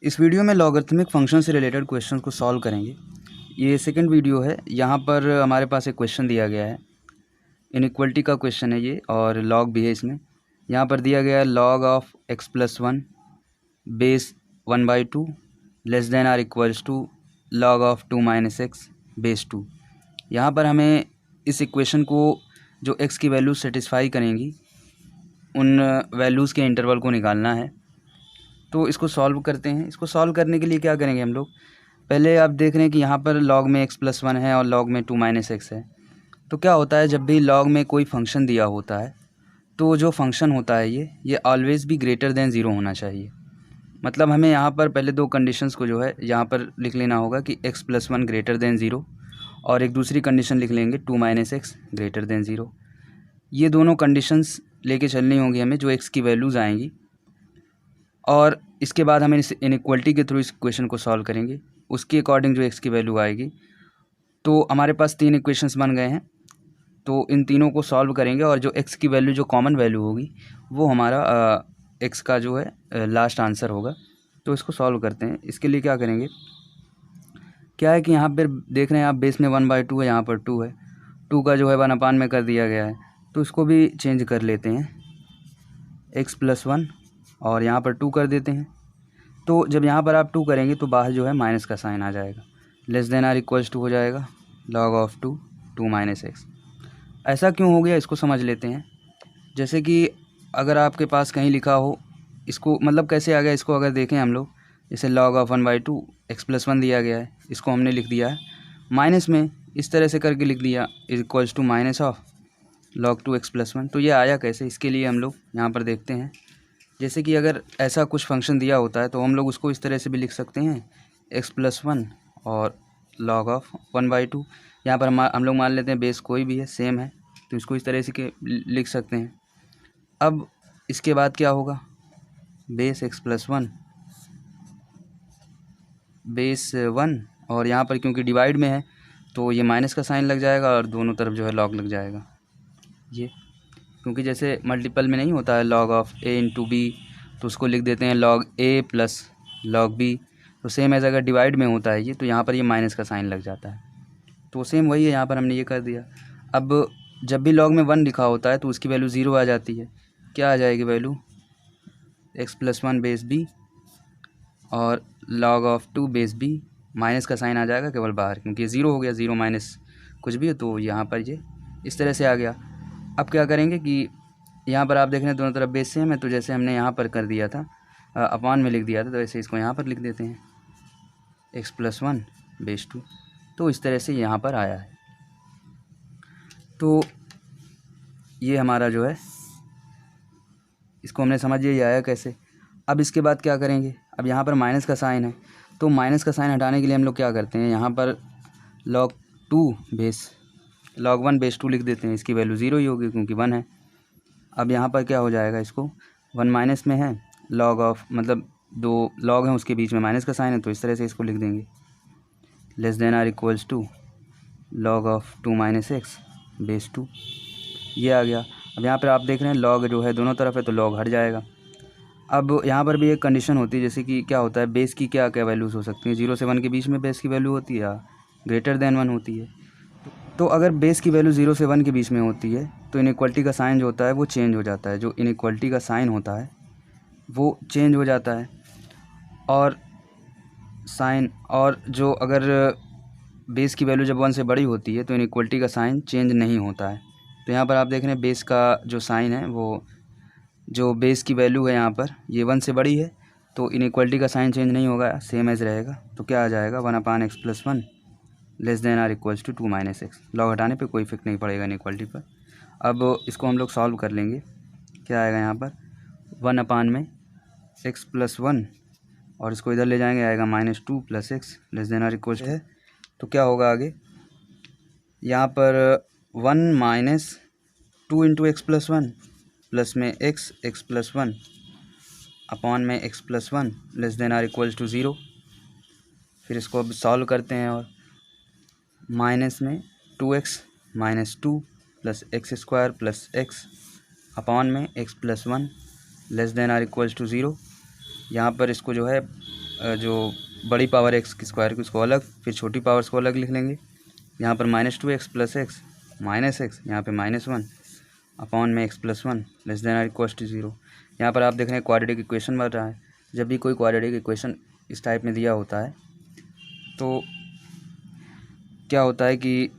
इस वीडियो में logarithmic function से रिलेटेड क्वेश्चन को सॉल्व करेंगे। ये सेकंड वीडियो है। यहाँ पर हमारे पास एक क्वेश्चन दिया गया है, इनइक्वलिटी का क्वेश्चन है ये, और लॉग भी है इसमें। यहाँ पर दिया गया है log of x plus 1 base 1/2 less than or equals to log of 2 minus x base 2। यहाँ पर हमें इस इक्वेशन को जो x की वैल्यू सेटिस्फाई करेंगी उन वैल्यूज़ के इंटरवल को निकालना है। तो इसको सॉल्व करते हैं। इसको सॉल्व करने के लिए क्या करेंगे हम लोग, पहले आप देख रहे हैं कि यहाँ पर लॉग में x प्लस 1 है और लॉग में 2 माइनस एक्स है। तो क्या होता है, जब भी लॉग में कोई फंक्शन दिया होता है तो जो फंक्शन होता है ये ऑलवेज़ भी ग्रेटर देन ज़ीरो होना चाहिए। मतलब हमें यहाँ पर पहले दो कंडीशंस को जो है यहाँ पर लिख लेना होगा कि x plus 1 greater than zero, और एक दूसरी कंडीशन लिख लेंगे 2 minus x greater than zero. ये दोनों कंडीशंस लेके चलनी होंगी हमें, जो x की वैल्यूज़ आएंगी, और इसके बाद हम इस इनइक्वलिटी के थ्रू इस इक्वेशन को सॉल्व करेंगे। उसके अकॉर्डिंग जो x की वैल्यू आएगी, तो हमारे पास तीन इक्वेशंस बन गए हैं। तो इन तीनों को सॉल्व करेंगे और जो x की वैल्यू जो कॉमन वैल्यू होगी वो हमारा x का जो है लास्ट आंसर होगा। तो इसको सॉल्व करते हैं। इसके लिए क्या करेंगे, क्या है कि यहाँ पर देख रहे हैं आप, बेस में 1/2 है, यहाँ पर 2 है, 2 का जो है 1/, में कर दिया गया है। तो इसको भी चेंज कर लेते हैं, x प्लस 1 और यहाँ पर 2 कर देते हैं। तो जब यहाँ पर आप 2 करेंगे तो बाहर जो है माइनस का साइन आ जाएगा, less than or equals to हो जाएगा लॉग ऑफ 2 माइनस एक्स। ऐसा क्यों हो गया, इसको समझ लेते हैं। जैसे कि अगर आपके पास कहीं लिखा हो, इसको मतलब कैसे आ गया, इसको अगर देखें हम लोग, जैसे लॉग ऑफ 1/2 x प्लस 1 दिया गया है, इसको हमने लिख दिया है माइनस में, इस तरह से करके लिख दिया equals to minus of log 2x plus 1। तो ये आया कैसे, इसके लिए हम लोग यहाँ पर देखते हैं। जैसे कि अगर ऐसा कुछ फंक्शन दिया होता है तो हम लोग उसको इस तरह से भी लिख सकते हैं, x प्लस 1 और log ऑफ 1/2। यहाँ पर हम लोग मान लेते हैं बेस कोई भी है, सेम है, तो इसको इस तरह से के लिख सकते हैं। अब इसके बाद क्या होगा, बेस x प्लस 1 बेस 1, और यहाँ पर क्योंकि डिवाइड में है तो ये माइनस का साइन लग जाएगा और दोनों तरफ जो है लॉग लग जाएगा। ये क्योंकि जैसे मल्टीपल में नहीं होता है log of a into B, तो उसको लिख देते हैं log a plus log b। तो सेम एज अगर डिवाइड में होता है ये, तो यहाँ पर ये माइनस का साइन लग जाता है। तो सेम वही है, यहाँ पर हमने ये कर दिया। अब जब भी लॉग में 1 लिखा होता है तो उसकी वैल्यू 0 आ जाती है। क्या आ जाएगी value, x plus 1 base b और log of 2 base b, minus का साइन आ जाएगा केवल बाहर, क्योंकि ये 0 हो गया, 0 माइनस कुछ भी है, तो यहाँ पर ये इस तरह से आ गया। अब क्या करेंगे कि यहाँ पर आप देख रहे हैं दोनों तरफ बेस सेम है, तो जैसे हमने यहाँ पर कर दिया था, अपॉन में लिख दिया था, तो ऐसे इसको यहाँ पर लिख देते हैं x प्लस 1 बेस 2। तो इस तरह से यहाँ पर आया है। तो ये हमारा जो है, इसको हमने समझ लिया आया कैसे। अब इसके बाद क्या करेंगे, अब यहाँ पर माइनस का साइन है, तो माइनस का साइन हटाने के लिए हम लोग क्या करते हैं, यहाँ पर log 1 बेस 2 लिख देते हैं। इसकी वैल्यू 0 ही होगी क्योंकि 1 है। अब यहाँ पर क्या हो जाएगा, इसको 1 माइनस में है, लॉग ऑफ मतलब दो लॉग हैं उसके बीच में माइनस का साइन है, तो इस तरह से इसको लिख देंगे less than or equals to log of 2 minus x base 2। ये आ गया। अब यहाँ पर आप देख रहे हैं लॉग जो है दोनों तरफ है, तो लॉग हट जाएगा। अब यहाँ पर भी एक कंडीशन होती है, जैसे कि क्या होता है, बेस की क्या क्या वैल्यूज़ हो सकती हैं, 0 से 1 के बीच में बेस की वैल्यू होती है, या ग्रेटर देन 1 होती है। तो अगर बेस की वैल्यू 0 से 1 के बीच में होती है तो इनइक्वलिटी का साइन जो होता है वो चेंज हो जाता है। जो इनइक्वलिटी का साइन होता है वो चेंज हो जाता है, और साइन, और जो अगर बेस की वैल्यू जब 1 से बड़ी होती है तो इनइक्वलिटी का साइन चेंज नहीं होता है। तो यहाँ पर आप देख रहे हैं बेस का जो साइन है, वो जो बेस की वैल्यू है यहाँ पर ये 1 से बड़ी है, तो इनइक्वलिटी का साइन चेंज नहीं होगा, सेम एज रहेगा। तो क्या आ जाएगा, 1/x plus 1 less than or equals to 2 minus x. Log हटाने पे कोई इफेक्ट नहीं पड़ेगा इनइक्वलिटी पर। अब इसको हम लोग सॉल्व कर लेंगे। क्या आएगा यहाँ पर, 1/x प्लस 1, और इसको इधर ले जाएंगे, आएगा -2 + x less than or equals है। तो क्या होगा आगे, यहाँ पर 1 minus 2 into x plus 1 plus में x प्लस 1 अपॉन में x plus 1 less than or equals to 0। फिर इसको अब सॉल्व करते हैं, और माइनस में 2x minus 2 plus x square plus x upon में x plus 1 less than or equals to 0। यहाँ पर इसको जो है जो बड़ी पावर एक्स की स्क्वायर की उसको अलग, फिर छोटी पावर्स को अलग लिख लेंगे। यहाँ पर -2x + x माइनस एक्स, यहाँ पे -1 अपॉन में x + 1 less than or equals to 0। यहाँ पर आप देख रहे हैं क्वाड्रेटिक इक्वेशन बन रहा है। जब भी कोई क्वाड्रेटिक इक्वेशन इस टाइप में दिया होता है तो क्या होता है कि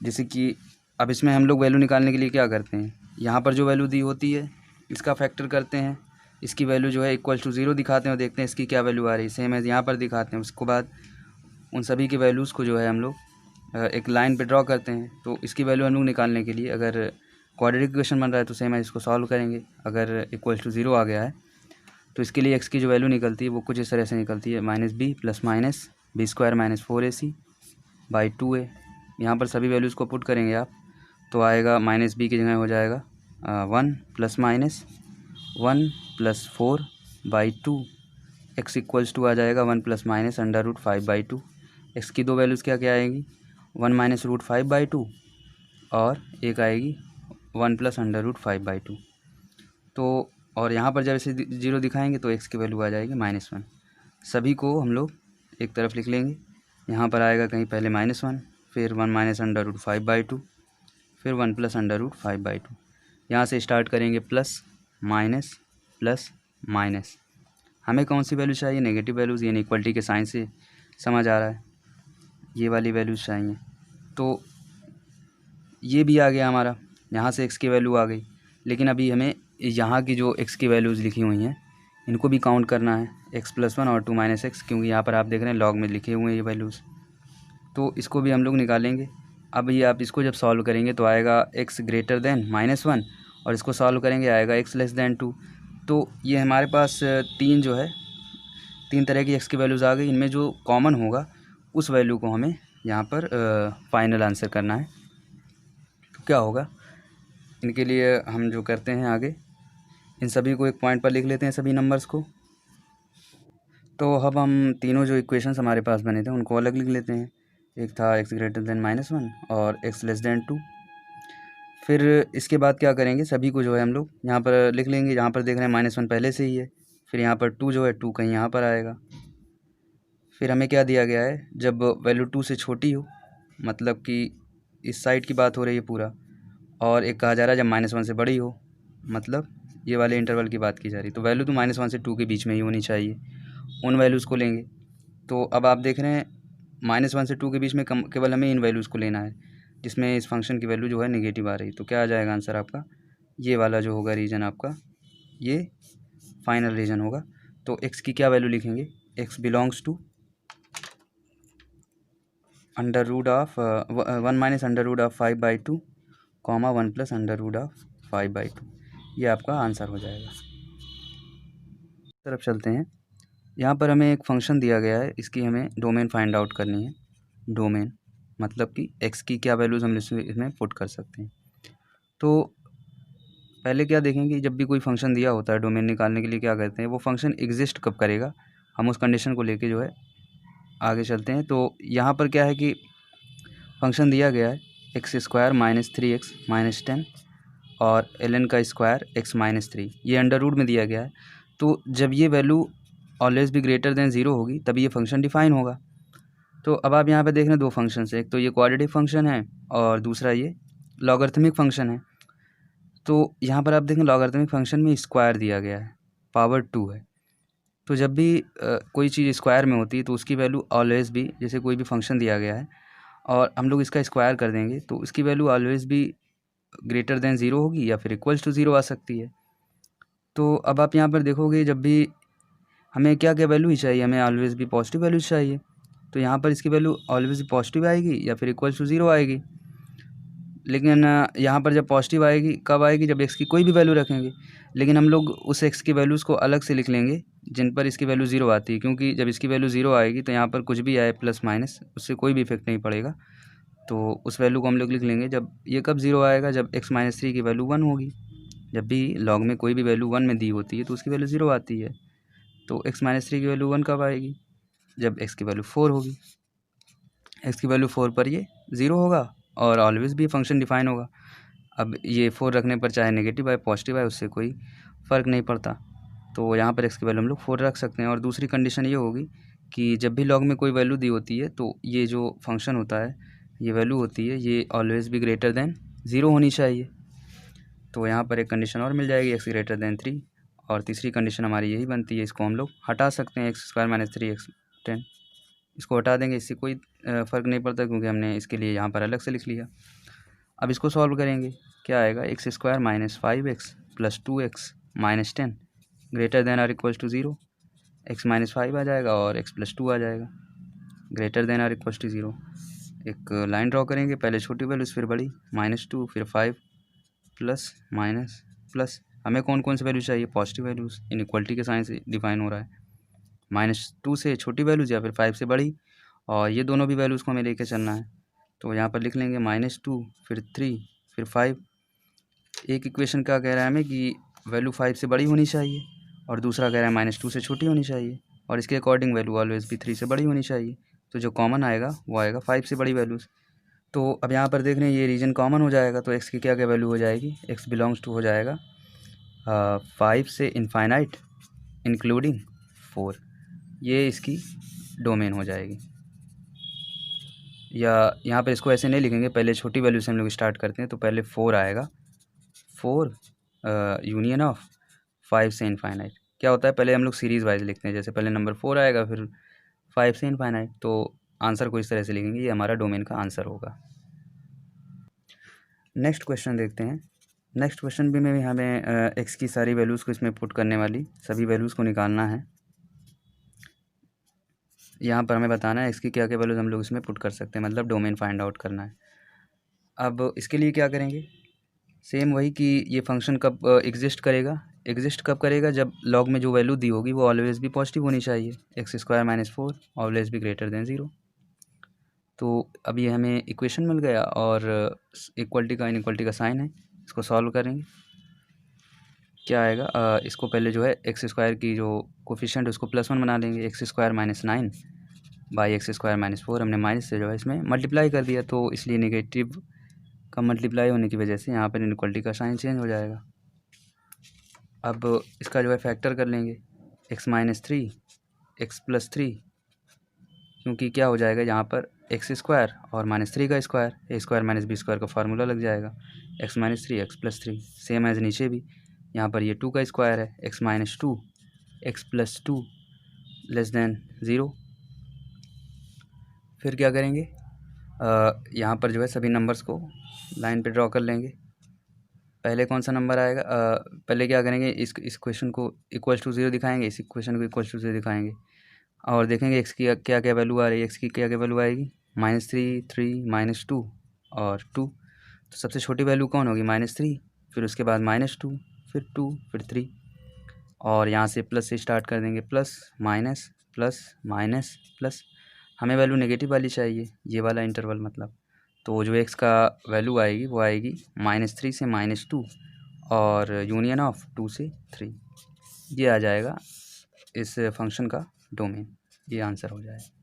जैसे कि अब इसमें हम लोग वैल्यू निकालने के लिए क्या करते हैं, यहाँ पर जो वैल्यू दी होती है इसका फैक्टर करते हैं, इसकी वैल्यू जो है इक्वल्स टू 0 दिखाते हैं और देखते हैं इसकी क्या वैल्यू आ रही है, सेम एज यहाँ पर दिखाते हैं। उसके बाद उन सभी की वैल्यूज़ को जो है हम लोग एक लाइन पे ड्रॉ करते हैं। तो इसकी वैल्यू हम लोग निकालने के लिए अगर क्वाड्रेटिक इक्वेशन बन रहा है तो सेम एज इसको सॉल्व करेंगे। अगर इक्वल्स टू 0 आ गया है तो इसके लिए एक्स की जो वैल्यू निकलती है वो कुछ इस तरह से निकलती है, -b + -b² - 4ac/2a। यहाँ पर सभी वैल्यूज़ को पुट करेंगे आप तो आएगा -b की जगह हो जाएगा 1 ± 1 + 4/2। x इक्वल्स टू आ जाएगा 1 ± √5/2। एक्स की दो वैल्यूज़ क्या क्या आएगी, 1 - √5/2 और एक आएगी 1 + √5/2। तो और यहाँ पर जब इसे 0 दिखाएंगे तो x की वैल्यू आ जाएगी -1। सभी को हम लोग एक तरफ लिख लेंगे। यहाँ पर आएगा कहीं पहले -1, फिर 1 - √5/2, फिर 1 + √5/2। यहाँ से स्टार्ट करेंगे प्लस माइनस प्लस माइनस। हमें कौन सी वैल्यू चाहिए, नेगेटिव वैल्यूज़, ये इक्वलिटी के साइन से समझ आ रहा है, ये वाली वैल्यूज़ चाहिए। तो ये भी आ गया हमारा, यहाँ से x की वैल्यू आ गई। लेकिन अभी हमें यहाँ की जो x की वैल्यूज़ लिखी हुई हैं इनको भी काउंट करना है, x + 1 और 2 - x, क्योंकि यहाँ पर आप देख रहे हैं लॉग में लिखे हुए हैं ये वैल्यूज़, तो इसको भी हम लोग निकालेंगे। अब ये आप इसको जब सॉल्व करेंगे तो आएगा x ग्रेटर देन -1 और इसको सॉल्व करेंगे आएगा x लेस देन 2। तो ये हमारे पास तीन तरह की x की वैल्यूज़ आ गई। इनमें जो कॉमन होगा उस वैल्यू को हमें यहाँ पर फाइनल आंसर करना है। तो क्या होगा, इनके लिए हम जो करते हैं आगे, इन सभी को एक पॉइंट पर लिख लेते हैं सभी नंबर्स को। तो अब हम तीनों जो इक्वेशंस हमारे पास बने थे उनको अलग लिख लेते हैं। एक था x ग्रेटर देन -1 और x लेस देन 2। फिर इसके बाद क्या करेंगे, सभी को जो है हम लोग यहाँ पर लिख लेंगे। यहाँ पर देख रहे हैं -1 पहले से ही है, फिर यहाँ पर 2 जो है 2 कहीं यहाँ पर आएगा। फिर हमें क्या दिया गया है, जब वैल्यू 2 से छोटी हो, मतलब कि इस साइड की बात हो रही है पूरा, और एक कहा जा रहा है जब -1 से बड़ी हो, मतलब ये वाले इंटरवल की बात की जा रही है। तो वैल्यू तो -1 से 2 के बीच में ही होनी चाहिए, उन वैल्यूज़ को लेंगे। तो अब आप देख रहे हैं -1 से 2 के बीच में केवल हमें इन वैल्यूज़ को लेना है जिसमें इस फंक्शन की वैल्यू जो है नेगेटिव आ रही। तो क्या आ जाएगा आंसर आपका, ये वाला जो होगा रीजन आपका, ये फाइनल रीजन होगा। तो x की क्या वैल्यू लिखेंगे, x बिलोंग्स टू √1 - √5/2, 1 + √5/2। ये आपका आंसर हो जाएगा। तरफ चलते हैं। यहाँ पर हमें एक फंक्शन दिया गया है, इसकी हमें डोमेन फाइंड आउट करनी है। डोमेन मतलब कि x की क्या वैल्यूज़ हम इसमें पुट कर सकते हैं। तो पहले क्या देखेंगे, जब भी कोई फंक्शन दिया होता है डोमेन निकालने के लिए क्या करते हैं, वो फंक्शन एग्जिस्ट कब करेगा, हम उस कंडीशन को लेके जो है आगे चलते हैं। तो यहाँ पर क्या है कि फंक्शन दिया गया है x² - 3x - 10 और ln का स्क्वायर x - 3, ये अंडर रूट में दिया गया है। तो जब ये वैल्यू ऑलवेज भी ग्रेटर देन 0 होगी तभी ये फंक्शन डिफाइन होगा। तो अब आप यहाँ पे देख रहे हैं दो फंक्शन है, एक तो ये क्वाड्रेटिक फंक्शन है और दूसरा ये लॉगरिथमिक फंक्शन है। तो यहाँ पर आप देखें लॉगरिथमिक फंक्शन में स्क्वायर दिया गया है, पावर 2 है। तो जब भी कोई चीज़ स्क्वायर में होती है तो उसकी वैल्यू ऑलवेज भी, जैसे कोई भी फंक्शन दिया गया है और हम लोग इसका स्क्वायर कर देंगे तो इसकी वैल्यू ऑलवेज भी ग्रेटर देन 0 होगी या फिर इक्वल्स टू 0 आ सकती है। तो अब आप यहाँ पर देखोगे जब भी हमें क्या क्या वैल्यू ही चाहिए, हमें ऑलवेज भी पॉजिटिव वैल्यूज चाहिए। तो यहाँ पर इसकी वैल्यू ऑलवेज पॉजिटिव आएगी या फिर इक्वल्स टू 0 आएगी। लेकिन यहाँ पर जब पॉजिटिव आएगी कब आएगी, जब x की कोई भी वैल्यू रखेंगे। लेकिन हम लोग उस x की वैल्यूज़ को अलग से लिख लेंगे जिन पर इसकी वैल्यू 0 आती है, क्योंकि जब इसकी वैल्यू 0 आएगी तो यहाँ पर कुछ भी आए प्लस माइनस उससे कोई भी इफेक्ट नहीं पड़ेगा। तो उस वैल्यू को हम लोग लिख लेंगे। जब ये कब 0 आएगा, जब x - 3 की वैल्यू 1 होगी। जब भी लॉग में कोई भी वैल्यू 1 में दी होती है तो उसकी वैल्यू 0 आती है। तो x - 3 की वैल्यू 1 कब आएगी, जब x की वैल्यू 4 होगी। x की वैल्यू 4 पर ये 0 होगा और ऑलवेज भी फंक्शन डिफाइन होगा। अब ये 4 रखने पर चाहे नेगेटिव आए पॉजिटिव आए उससे कोई फ़र्क नहीं पड़ता। तो यहाँ पर x की वैल्यू हम लोग 4 रख सकते हैं। और दूसरी कंडीशन ये होगी कि जब भी लॉग में कोई वैल्यू दी होती है तो ये जो फंक्शन होता है, ये वैल्यू होती है, ये ऑलवेज़ भी ग्रेटर देन 0 होनी चाहिए। तो यहाँ पर एक कंडीशन और मिल जाएगी, x ग्रेटर देन 3, और तीसरी कंडीशन हमारी यही बनती है। इसको हम लोग हटा सकते हैं, x² - 3x 10, इसको हटा देंगे, इससे कोई फ़र्क नहीं पड़ता क्योंकि हमने इसके लिए यहाँ पर अलग से लिख लिया। अब इसको सॉल्व करेंगे, क्या आएगा, x² - 5x + 2x - 10 greater than और इक्वल्स टू 0, x - 5 आ जाएगा और x + 2 आ जाएगा ग्रेटर देन और इक्वल्स टू 0। एक लाइन ड्रॉ करेंगे, पहले छोटी वैल्यूज़ फिर बड़ी, -2 फिर 5 प्लस माइनस प्लस, हमें कौन कौन सी वैल्यू चाहिए, पॉजिटिव वैल्यूज़, इनइक्वालिटी के साइन से डिफाइन हो रहा है। -2 से छोटी वैल्यूज़ या फिर 5 से बड़ी, और ये दोनों भी वैल्यूज़ को हमें लेके चलना है। तो यहाँ पर लिख लेंगे -2 फिर 3 फिर 5। एक इक्वेशन क्या कह रहा है हमें कि वैल्यू 5 से बड़ी होनी चाहिए, और दूसरा कह रहा है -2 से छोटी होनी चाहिए, और इसके अकॉर्डिंग वैल्यू ऑलवेज भी 3 से बड़ी होनी चाहिए। तो जो कॉमन आएगा वो आएगा 5 से बड़ी वैल्यूज़। तो अब यहाँ पर देख रहे हैं ये रीजन कॉमन हो जाएगा, तो x की क्या क्या वैल्यू हो जाएगी, x बिलोंग्स टू हो जाएगा 5 से इनफाइनाइट इंक्लूडिंग 4, ये इसकी डोमेन हो जाएगी। या यहाँ पर इसको ऐसे नहीं लिखेंगे, पहले छोटी वैल्यू से हम लोग स्टार्ट करते हैं, तो पहले 4 आएगा, 4 यूनियन ऑफ 5 से इनफाइनाइट। क्या होता है, पहले हम लोग सीरीज़ वाइज लिखते हैं, जैसे पहले नंबर 4 आएगा फिर 5 से इनफाइनाइट, तो आंसर को इस तरह से लिखेंगे, ये हमारा डोमेन का आंसर होगा। नेक्स्ट क्वेश्चन देखते हैं। नेक्स्ट क्वेश्चन भी में हमें एक्स की सारी वैल्यूज़ को इसमें पुट करने वाली सभी वैल्यूज़ को निकालना है। यहाँ पर हमें बताना है एक्स की क्या क्या वैल्यूज़ हम लोग इसमें पुट कर सकते हैं, मतलब डोमेन फाइंड आउट करना है। अब इसके लिए क्या करेंगे, सेम वही कि ये फंक्शन कब एग्जिस्ट करेगा, एग्जिस्ट कब करेगा, जब लॉग में जो वैल्यू दी होगी वो ऑलवेज भी पॉजिटिव होनी चाहिए, x² - 4 ऑलवेज भी ग्रेटर देन 0। तो अब ये हमें इक्वेशन मिल गया और इक्वलिटी का इनइक्वलिटी का साइन है, इसको सॉल्व करेंगे, क्या आएगा, इसको पहले जो है x² की जो कोफिशिएंट उसको +1 बना लेंगे, x² - 9 बाई x² - 4, हमने माइनस से जो है इसमें मल्टीप्लाई कर दिया, तो इसलिए नेगेटिव का मल्टीप्लाई होने की वजह से यहाँ पर इनइक्वलिटी का साइन चेंज हो जाएगा। अब इसका जो है फैक्टर कर लेंगे, x - 3 x + 3, क्योंकि क्या हो जाएगा यहाँ पर x² और -3 का स्क्वायर, a² - b² का फार्मूला लग जाएगा, x - 3 x + 3, सेम एज नीचे भी, यहाँ पर ये 2 का स्क्वायर है, x - 2 x + 2 < 0। फिर क्या करेंगे, यहाँ पर जो है सभी नंबर्स को लाइन पे ड्रॉ कर लेंगे। पहले कौन सा नंबर आएगा, पहले क्या करेंगे, इस क्वेश्चन को इक्वल्स टू 0 दिखाएंगे, इस इक्वेशन को इक्वल्स टू 0 दिखाएंगे, और देखेंगे एक्स की क्या क्या वैल्यू आ रही है, एक्स की क्या क्या वैल्यू आएगी, -3 3 -2 और 2। तो सबसे छोटी वैल्यू कौन होगी, -3, फिर उसके बाद -2 फिर 2 फिर 3, और यहाँ से प्लस से स्टार्ट कर देंगे, plus minus plus minus plus, हमें वैल्यू नेगेटिव वाली चाहिए, ये वाला इंटरवल मतलब। तो जो एक्स का वैल्यू आएगी वो आएगी -3 से -2 और यूनियन ऑफ 2 से 3, ये आ जाएगा इस फंक्शन का डोमेन, ये आंसर हो जाएगा।